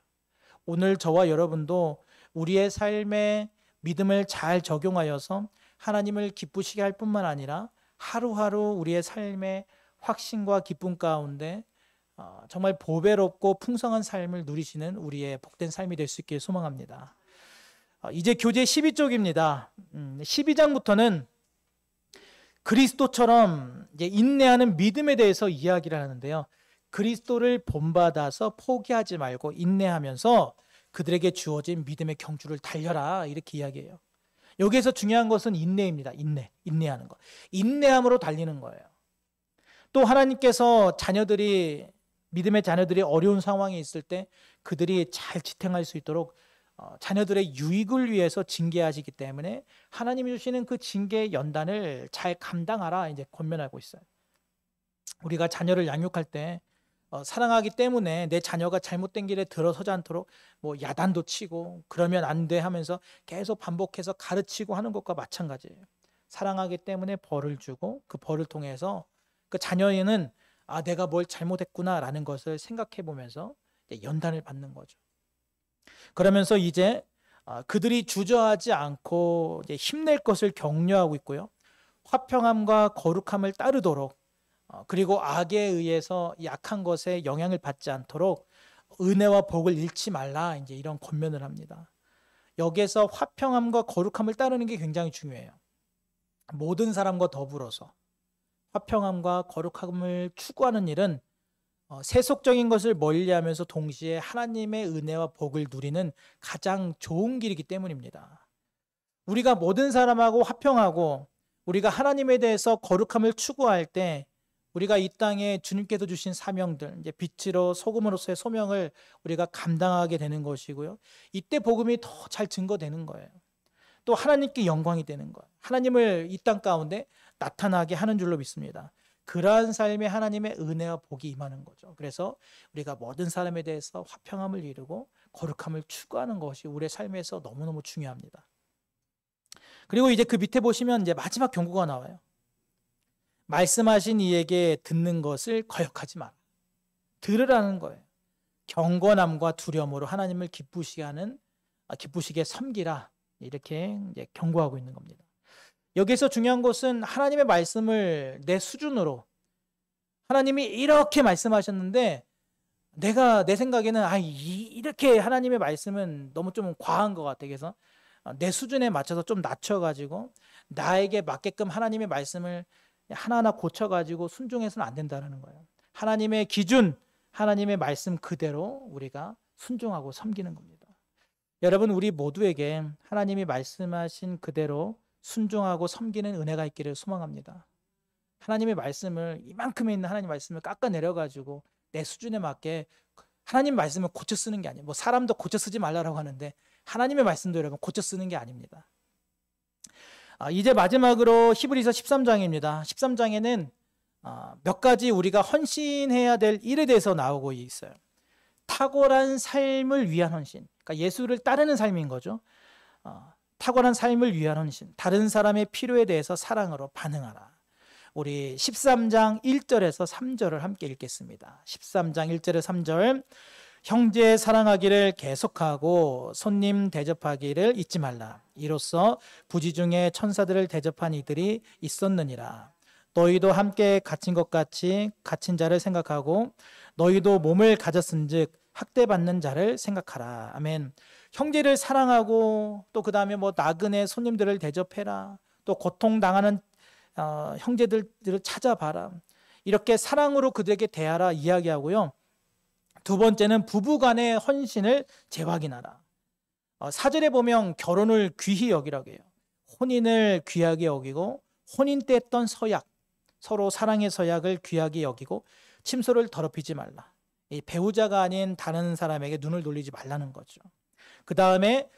오늘 저와 여러분도 우리의 삶에 믿음을 잘 적용하여서 하나님을 기쁘시게 할 뿐만 아니라 하루하루 우리의 삶의 확신과 기쁨 가운데 정말 보배롭고 풍성한 삶을 누리시는 우리의 복된 삶이 될 수 있길 소망합니다. 이제 교재 12쪽입니다. 12장부터는 그리스도처럼 이제 인내하는 믿음에 대해서 이야기를 하는데요. 그리스도를 본받아서 포기하지 말고 인내하면서 그들에게 주어진 믿음의 경주를 달려라, 이렇게 이야기해요. 여기에서 중요한 것은 인내입니다. 인내하는 것. 인내함으로 달리는 거예요. 또 하나님께서 믿음의 자녀들이 어려운 상황에 있을 때 그들이 잘 지탱할 수 있도록 자녀들의 유익을 위해서 징계하시기 때문에 하나님이 주시는 그 징계의 연단을 잘 감당하라, 이제 권면하고 있어요. 우리가 자녀를 양육할 때 사랑하기 때문에 내 자녀가 잘못된 길에 들어서지 않도록 야단도 치고 그러면 안 돼 하면서 계속 반복해서 가르치고 하는 것과 마찬가지예요. 사랑하기 때문에 벌을 주고 그 벌을 통해서 그 자녀에는 내가 뭘 잘못했구나라는 것을 생각해 보면서 연단을 받는 거죠. 그러면서 이제 그들이 주저하지 않고 이제 힘낼 것을 격려하고 있고요. 화평함과 거룩함을 따르도록, 그리고 악에 의해서 약한 것에 영향을 받지 않도록 은혜와 복을 잃지 말라, 이제 이런 권면을 합니다. 여기에서 화평함과 거룩함을 따르는 게 굉장히 중요해요. 모든 사람과 더불어서 화평함과 거룩함을 추구하는 일은 세속적인 것을 멀리하면서 동시에 하나님의 은혜와 복을 누리는 가장 좋은 길이기 때문입니다. 우리가 모든 사람하고 화평하고 우리가 하나님에 대해서 거룩함을 추구할 때 우리가 이 땅에 주님께서 주신 사명들, 이제 빛으로 소금으로서의 소명을 우리가 감당하게 되는 것이고요. 이때 복음이 더 잘 증거되는 거예요. 또 하나님께 영광이 되는 거예요. 하나님을 이 땅 가운데 나타나게 하는 줄로 믿습니다. 그러한 삶에 하나님의 은혜와 복이 임하는 거죠. 그래서 우리가 모든 사람에 대해서 화평함을 이루고 거룩함을 추구하는 것이 우리의 삶에서 너무너무 중요합니다. 그리고 이제 그 밑에 보시면 이제 마지막 경고가 나와요. 말씀하신 이에게 듣는 것을 거역하지 마라. 들으라는 거예요. 경건함과 두려움으로 하나님을 기쁘시게 섬기라. 이렇게 이제 경고하고 있는 겁니다. 여기서 중요한 것은 하나님의 말씀을 내 수준으로, 하나님이 이렇게 말씀하셨는데 내가 내 생각에는 이렇게 하나님의 말씀은 너무 좀 과한 것 같아. 그래서 내 수준에 맞춰서 좀 낮춰가지고 나에게 맞게끔 하나님의 말씀을 하나하나 고쳐가지고 순종해서는 안 된다는 거예요. 하나님의 기준, 하나님의 말씀 그대로 우리가 순종하고 섬기는 겁니다. 여러분, 우리 모두에게 하나님이 말씀하신 그대로 순종하고 섬기는 은혜가 있기를 소망합니다. 하나님의 말씀을, 이만큼에 있는 하나님 말씀을 깎아내려가지고 내 수준에 맞게 하나님 말씀을 고쳐 쓰는 게 아니에요. 뭐 사람도 고쳐 쓰지 말라고 하는데 하나님의 말씀도 여러분 고쳐 쓰는 게 아닙니다. 이제 마지막으로 히브리서 13장입니다. 13장에는 몇 가지 우리가 헌신해야 될 일에 대해서 나오고 있어요. 탁월한 삶을 위한 헌신, 그러니까 예수를 따르는 삶인 거죠. 탁월한 삶을 위한 헌신, 다른 사람의 필요에 대해서 사랑으로 반응하라. 우리 13장 1절에서 3절을 함께 읽겠습니다. 13장 1절에서 3절. 형제 사랑하기를 계속하고 손님 대접하기를 잊지 말라. 이로써 부지 중에 천사들을 대접한 이들이 있었느니라. 너희도 함께 갇힌 것 같이 갇힌 자를 생각하고 너희도 몸을 가졌은즉 학대받는 자를 생각하라. 아멘. 형제를 사랑하고 또 그 다음에 뭐 나그네 손님들을 대접해라. 또 고통당하는 형제들을 찾아봐라. 이렇게 사랑으로 그들에게 대하라 이야기하고요. 두 번째는 부부간의 헌신을 재확인하라. 4절에 보면 결혼을 귀히 여기라고 해요. 혼인을 귀하게 여기고 혼인 때 했던 서약, 서로 사랑의 서약을 귀하게 여기고 침소를 더럽히지 말라. 이 배우자가 아닌 다른 사람에게 눈을 돌리지 말라는 거죠. 그 다음에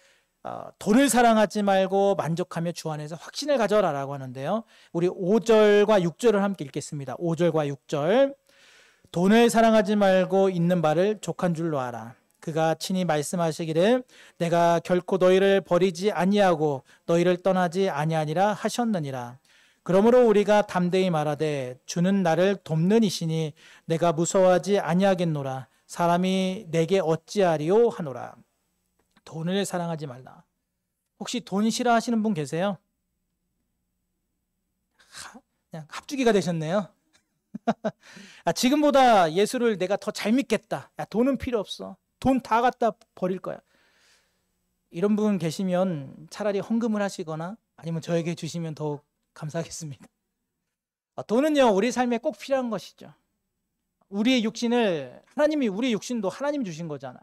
돈을 사랑하지 말고 만족하며 주 안에서 확신을 가져라라고 하는데요. 우리 5절과 6절을 함께 읽겠습니다. 5절과 6절. 돈을 사랑하지 말고 있는 바를 족한 줄로 알아. 그가 친히 말씀하시기를 내가 결코 너희를 버리지 아니하고 너희를 떠나지 아니하니라 하셨느니라. 그러므로 우리가 담대히 말하되 주는 나를 돕는 이시니 내가 무서워하지 아니하겠노라. 사람이 내게 어찌하리요 하노라. 돈을 사랑하지 말라. 혹시 돈 싫어하시는 분 계세요? 그냥 합주기가 되셨네요. 지금보다 예수를 내가 더 잘 믿겠다. 돈은 필요 없어. 돈 다 갖다 버릴 거야. 이런 분 계시면 차라리 헌금을 하시거나 아니면 저에게 주시면 더욱 감사하겠습니다. 돈은요, 우리 삶에 꼭 필요한 것이죠. 우리의 육신을, 하나님이 우리의 육신도 하나님 주신 거잖아요.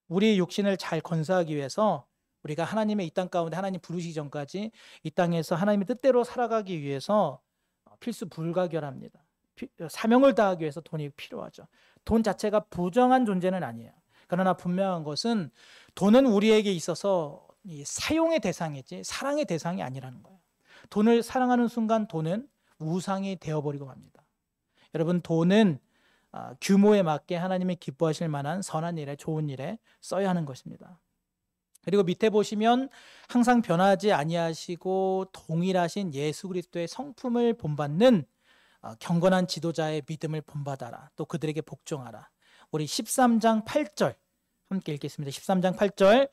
우리의 육신을 잘 건사하기 위해서 우리가 하나님의 이 땅 가운데 하나님 부르시기 전까지 이 땅에서 하나님의 뜻대로 살아가기 위해서 필수 불가결합니다. 사명을 다하기 위해서 돈이 필요하죠. 돈 자체가 부정한 존재는 아니에요. 그러나 분명한 것은 돈은 우리에게 있어서 사용의 대상이지 사랑의 대상이 아니라는 거예요. 돈을 사랑하는 순간 돈은 우상이 되어버리고 맙니다. 여러분, 돈은 규모에 맞게 하나님이 기뻐하실 만한 선한 일에, 좋은 일에 써야 하는 것입니다. 그리고 밑에 보시면 항상 변하지 아니하시고 동일하신 예수 그리스도의 성품을 본받는 경건한 지도자의 믿음을 본받아라. 또 그들에게 복종하라. 우리 13장 8절 함께 읽겠습니다. 13장 8절.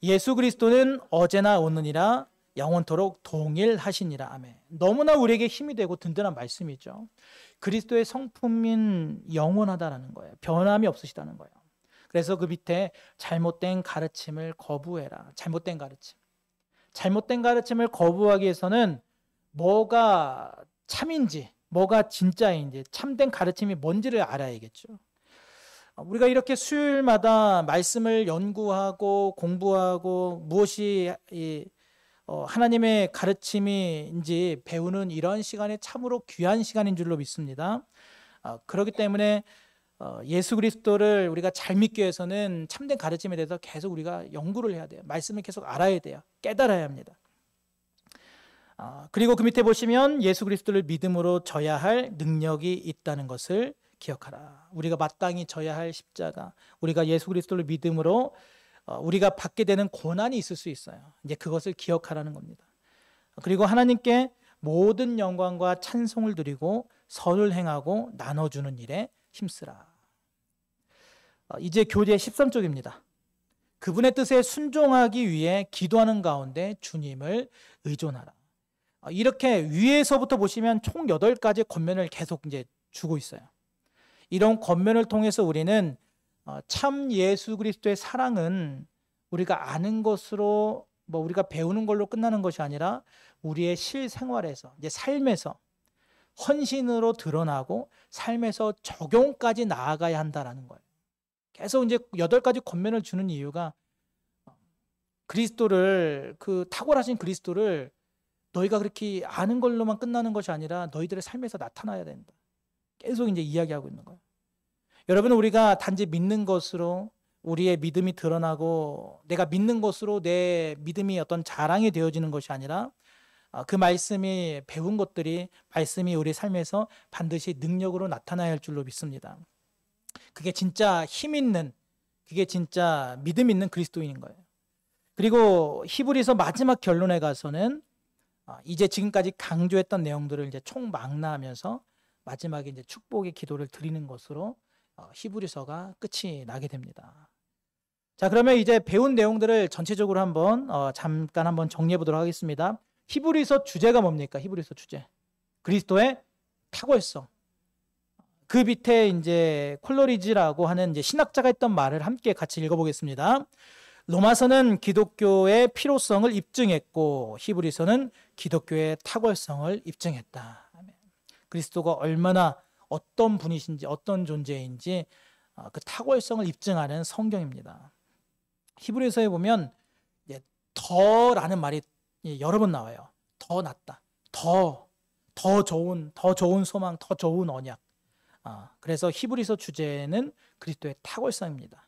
예수 그리스도는 어제나 오느니라 영원토록 동일하시니라. 아멘. 너무나 우리에게 힘이 되고 든든한 말씀이죠. 그리스도의 성품인 영원하다라는 거예요. 변함이 없으시다는 거예요. 그래서 그 밑에 잘못된 가르침을 거부해라. 잘못된 가르침. 잘못된 가르침을 거부하기 위해서는 뭐가 참인지, 뭐가 진짜인지, 참된 가르침이 뭔지를 알아야겠죠. 우리가 이렇게 수요일마다 말씀을 연구하고 공부하고 무엇이 하나님의 가르침인지 배우는 이런 시간이 참으로 귀한 시간인 줄로 믿습니다. 그렇기 때문에 예수 그리스도를 우리가 잘 믿기 위해서는 참된 가르침에 대해서 계속 우리가 연구를 해야 돼요. 말씀을 계속 알아야 돼요. 깨달아야 합니다. 그리고 그 밑에 보시면 예수 그리스도를 믿음으로 져야 할 능력이 있다는 것을 기억하라. 우리가 마땅히 져야 할 십자가, 우리가 예수 그리스도를 믿음으로 우리가 받게 되는 고난이 있을 수 있어요. 이제 그것을 기억하라는 겁니다. 그리고 하나님께 모든 영광과 찬송을 드리고 선을 행하고 나눠주는 일에 힘쓰라. 이제 교재 13쪽입니다. 그분의 뜻에 순종하기 위해 기도하는 가운데 주님을 의존하라. 이렇게 위에서부터 보시면 총 8가지 권면을 계속 이제 주고 있어요. 이런 권면을 통해서 우리는 참 예수 그리스도의 사랑은 우리가 아는 것으로 우리가 배우는 걸로 끝나는 것이 아니라 우리의 실생활에서 이제 삶에서 헌신으로 드러나고 삶에서 적용까지 나아가야 한다라는 거예요. 계속 이제 8가지 권면을 주는 이유가 그리스도를, 그 탁월하신 그리스도를 너희가 그렇게 아는 걸로만 끝나는 것이 아니라 너희들의 삶에서 나타나야 된다. 계속 이제 이야기하고 있는 거예요. 여러분, 우리가 단지 믿는 것으로 우리의 믿음이 드러나고 내가 믿는 것으로 내 믿음이 어떤 자랑이 되어지는 것이 아니라 그 말씀이 배운 것들이 말씀이 우리 삶에서 반드시 능력으로 나타나야 할 줄로 믿습니다. 그게 진짜 힘 있는, 그게 진짜 믿음 있는 그리스도인인 거예요. 그리고 히브리서 마지막 결론에 가서는 이제 지금까지 강조했던 내용들을 이제 총망라하면서 마지막에 이제 축복의 기도를 드리는 것으로 히브리서가 끝이 나게 됩니다. 자, 그러면 이제 배운 내용들을 전체적으로 잠깐 한번 정리해 보도록 하겠습니다. 히브리서 주제가 뭡니까? 히브리서 주제. 그리스도의 탁월성. 그 밑에 이제 콜로리지라고 하는 이제 신학자가 했던 말을 함께 같이 읽어보겠습니다. 로마서는 기독교의 필요성을 입증했고 히브리서는 기독교의 탁월성을 입증했다. 그리스도가 얼마나 어떤 분이신지 어떤 존재인지 그 탁월성을 입증하는 성경입니다. 히브리서에 보면 더라는 말이 여러 번 나와요. 더 낫다, 더 좋은 소망, 더 좋은 언약. 그래서 히브리서 주제는 그리스도의 탁월성입니다.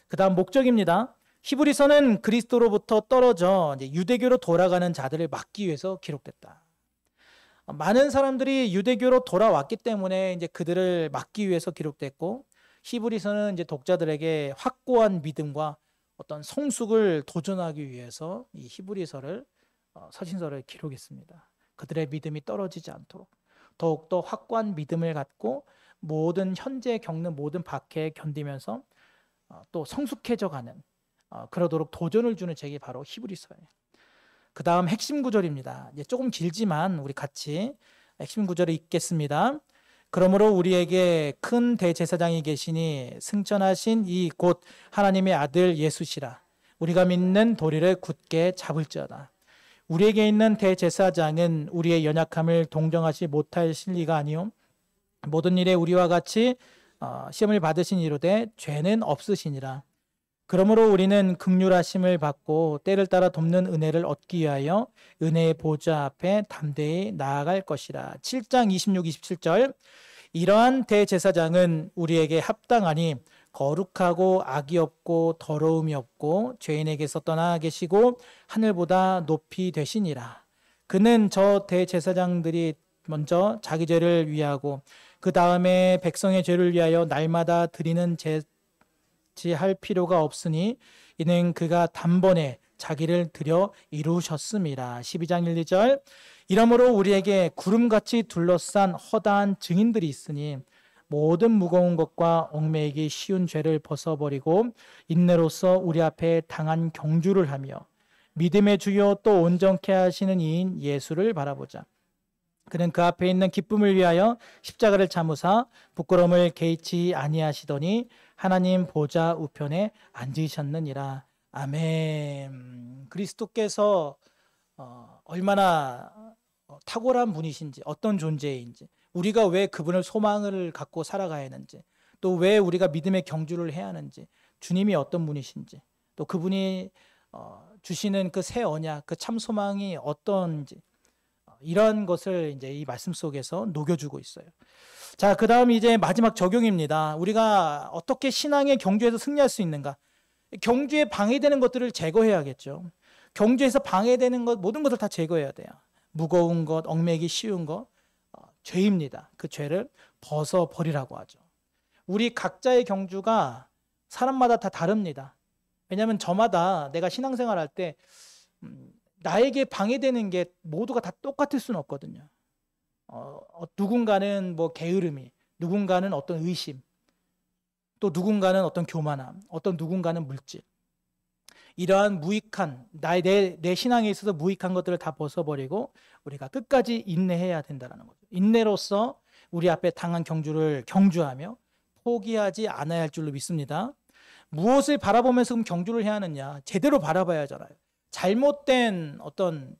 그 다음 목적입니다. 히브리서는 그리스도로부터 떨어져 이제 유대교로 돌아가는 자들을 막기 위해서 기록됐다. 많은 사람들이 유대교로 돌아왔기 때문에 이제 그들을 막기 위해서 기록됐고, 히브리서는 이제 독자들에게 확고한 믿음과 어떤 성숙을 도전하기 위해서 이 히브리서를 서신서를 기록했습니다. 그들의 믿음이 떨어지지 않도록 더욱더 확고한 믿음을 갖고 모든 현재 겪는 모든 박해에 견디면서 또 성숙해져가는 그러도록 도전을 주는 책이 바로 히브리서예요. 그 다음 핵심 구절입니다. 이제 조금 길지만 우리 같이 핵심 구절을 읽겠습니다. 그러므로 우리에게 큰 대제사장이 계시니 승천하신 이 곧 하나님의 아들 예수시라. 우리가 믿는 도리를 굳게 잡을지어다. 우리에게 있는 대제사장은 우리의 연약함을 동정하지 못할 실리가 아니요 모든 일에 우리와 같이 시험을 받으신 이로되 죄는 없으시니라. 그러므로 우리는 긍휼하심을 받고 때를 따라 돕는 은혜를 얻기 위하여 은혜의 보좌 앞에 담대히 나아갈 것이라. 7장 26, 27절. 이러한 대제사장은 우리에게 합당하니 거룩하고 악이 없고 더러움이 없고 죄인에게서 떠나 계시고 하늘보다 높이 되시니라. 그는 저 대제사장들이 먼저 자기 죄를 위하고 그 다음에 백성의 죄를 위하여 날마다 드리는 할 필요가 없으니 이는 그가 단번에 자기를 드려 이루셨음이라. 12장 1, 2절. 이러므로 우리에게 구름같이 둘러싼 허다한 증인들이 있으니 모든 무거운 것과 얽매이기 쉬운 죄를 벗어버리고 인내로서 우리 앞에 당한 경주를 하며 믿음의 주요 또 온전케 하시는 이인 예수를 바라보자. 그는 그 앞에 있는 기쁨을 위하여 십자가를 참으사 부끄러움을 개의치 아니하시더니 하나님 보좌 우편에 앉으셨느니라. 아멘. 그리스도께서 얼마나 탁월한 분이신지, 어떤 존재인지, 우리가 왜 그분을 소망을 갖고 살아가야 하는지, 또 왜 우리가 믿음의 경주를 해야 하는지, 주님이 어떤 분이신지, 또 그분이 주시는 그 새 언약, 그 참 소망이 어떤지 이런 것을 이제 이 말씀 속에서 녹여주고 있어요. 자, 그 다음 이제 마지막 적용입니다. 우리가 어떻게 신앙의 경주에서 승리할 수 있는가? 경주에 방해되는 것들을 제거해야겠죠. 경주에서 방해되는 것, 모든 것을 다 제거해야 돼요. 무거운 것, 얽매기 쉬운 것, 죄입니다. 그 죄를 벗어버리라고 하죠. 우리 각자의 경주가 사람마다 다 다릅니다. 왜냐하면 저마다 내가 신앙생활 할 때 나에게 방해되는 게 모두가 다 똑같을 수는 없거든요. 누군가는 뭐 게으름이, 누군가는 어떤 의심, 또 누군가는 어떤 교만함, 어떤 누군가는 물질. 이러한 무익한 내 신앙에 있어서 무익한 것들을 다 벗어버리고 우리가 끝까지 인내해야 된다는 거죠. 인내로서 우리 앞에 당한 경주를 경주하며 포기하지 않아야 할 줄로 믿습니다. 무엇을 바라보면서 그럼 경주를 해야 하느냐? 제대로 바라봐야 하잖아요. 잘못된 어떤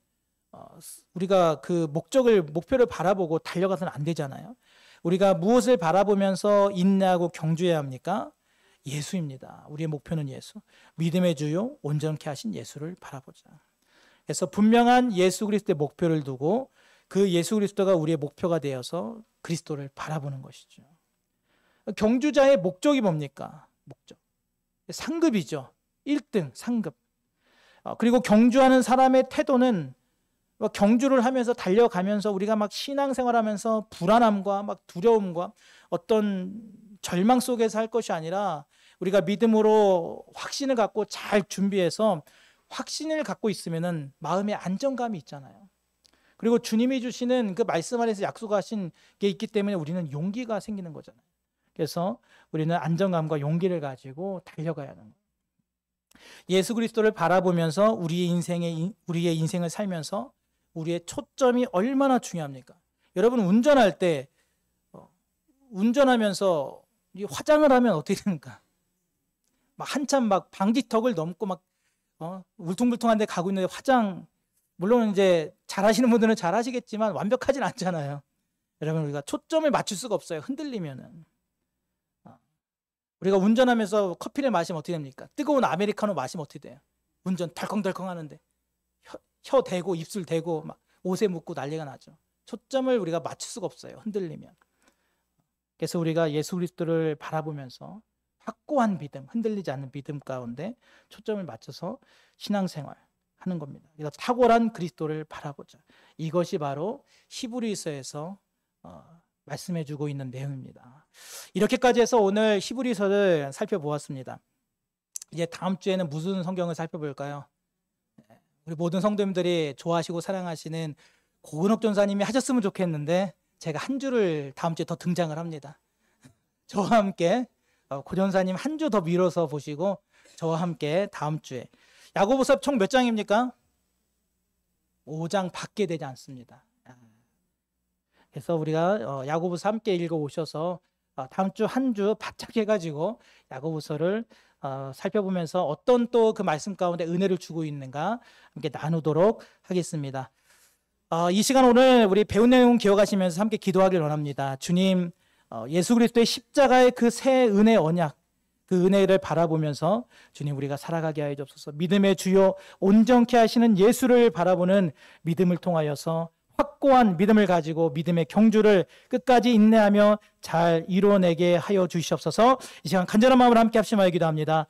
우리가 그 목표를 바라보고 달려가서는 안 되잖아요. 우리가 무엇을 바라보면서 인내하고 경주해야 합니까? 예수입니다. 우리의 목표는 예수. 믿음의 주요 온전케 하신 예수를 바라보자. 그래서 분명한 예수 그리스도의 목표를 두고 그 예수 그리스도가 우리의 목표가 되어서 그리스도를 바라보는 것이죠. 경주자의 목적이 뭡니까? 목적. 상급이죠. 1등 상급. 그리고 경주하는 사람의 태도는 경주를 하면서 달려가면서 우리가 막 신앙생활하면서 불안함과 막 두려움과 어떤 절망 속에서 할 것이 아니라 우리가 믿음으로 확신을 갖고 잘 준비해서 확신을 갖고 있으면은 마음에 안정감이 있잖아요. 그리고 주님이 주시는 그 말씀 안에서 약속하신 게 있기 때문에 우리는 용기가 생기는 거잖아요. 그래서 우리는 안정감과 용기를 가지고 달려가야 하는 거예요. 예수 그리스도를 바라보면서 우리의 인생을 살면서 우리의 초점이 얼마나 중요합니까? 여러분 운전할 때 운전하면서 화장을 하면 어떻게 됩니까? 막 한참 막 방지턱을 넘고 막 울퉁불퉁한 데 가고 있는데 물론 이제 잘하시는 분들은 잘하시겠지만 완벽하진 않잖아요. 여러분 우리가 초점을 맞출 수가 없어요. 흔들리면은. 우리가 운전하면서 커피를 마시면 어떻게 됩니까? 뜨거운 아메리카노 마시면 어떻게 돼요? 운전 덜컹덜컹 하는데 혀 대고 입술 대고 막 옷에 묻고 난리가 나죠. 초점을 우리가 맞출 수가 없어요. 흔들리면. 그래서 우리가 예수 그리스도를 바라보면서 확고한 믿음, 흔들리지 않는 믿음 가운데 초점을 맞춰서 신앙생활 하는 겁니다. 그래서 탁월한 그리스도를 바라보자. 이것이 바로 히브리서에서 말씀해주고 있는 내용입니다. 이렇게까지 해서 오늘 히브리서를 살펴보았습니다. 이제 다음 주에는 무슨 성경을 살펴볼까요? 우리 모든 성도님들이 좋아하시고 사랑하시는 고은옥 전사님이 하셨으면 좋겠는데 제가 한 주를 다음 주에 더 등장을 합니다. 저와 함께 고 전사님 한 주 더 미뤄서 보시고 저와 함께 다음 주에 야고보서 총 몇 장입니까? 5장 밖에 되지 않습니다. 그래서 우리가 야고보서 함께 읽어오셔서 다음 주 한 주 바짝 해가지고 야고보서를 살펴보면서 어떤 또 그 말씀 가운데 은혜를 주고 있는가 함께 나누도록 하겠습니다. 이 시간 오늘 우리 배운 내용 기억하시면서 함께 기도하길 원합니다. 주님, 예수 그리스도의 십자가의 그 새 은혜 언약, 그 은혜를 바라보면서 주님 우리가 살아가게 하여 주옵소서. 믿음의 주요 온전케 하시는 예수를 바라보는 믿음을 통하여서 확고한 믿음을 가지고 믿음의 경주를 끝까지 인내하며 잘 이루어내게 하여 주시옵소서. 이 시간 간절한 마음으로 함께 합심하여 기도합니다.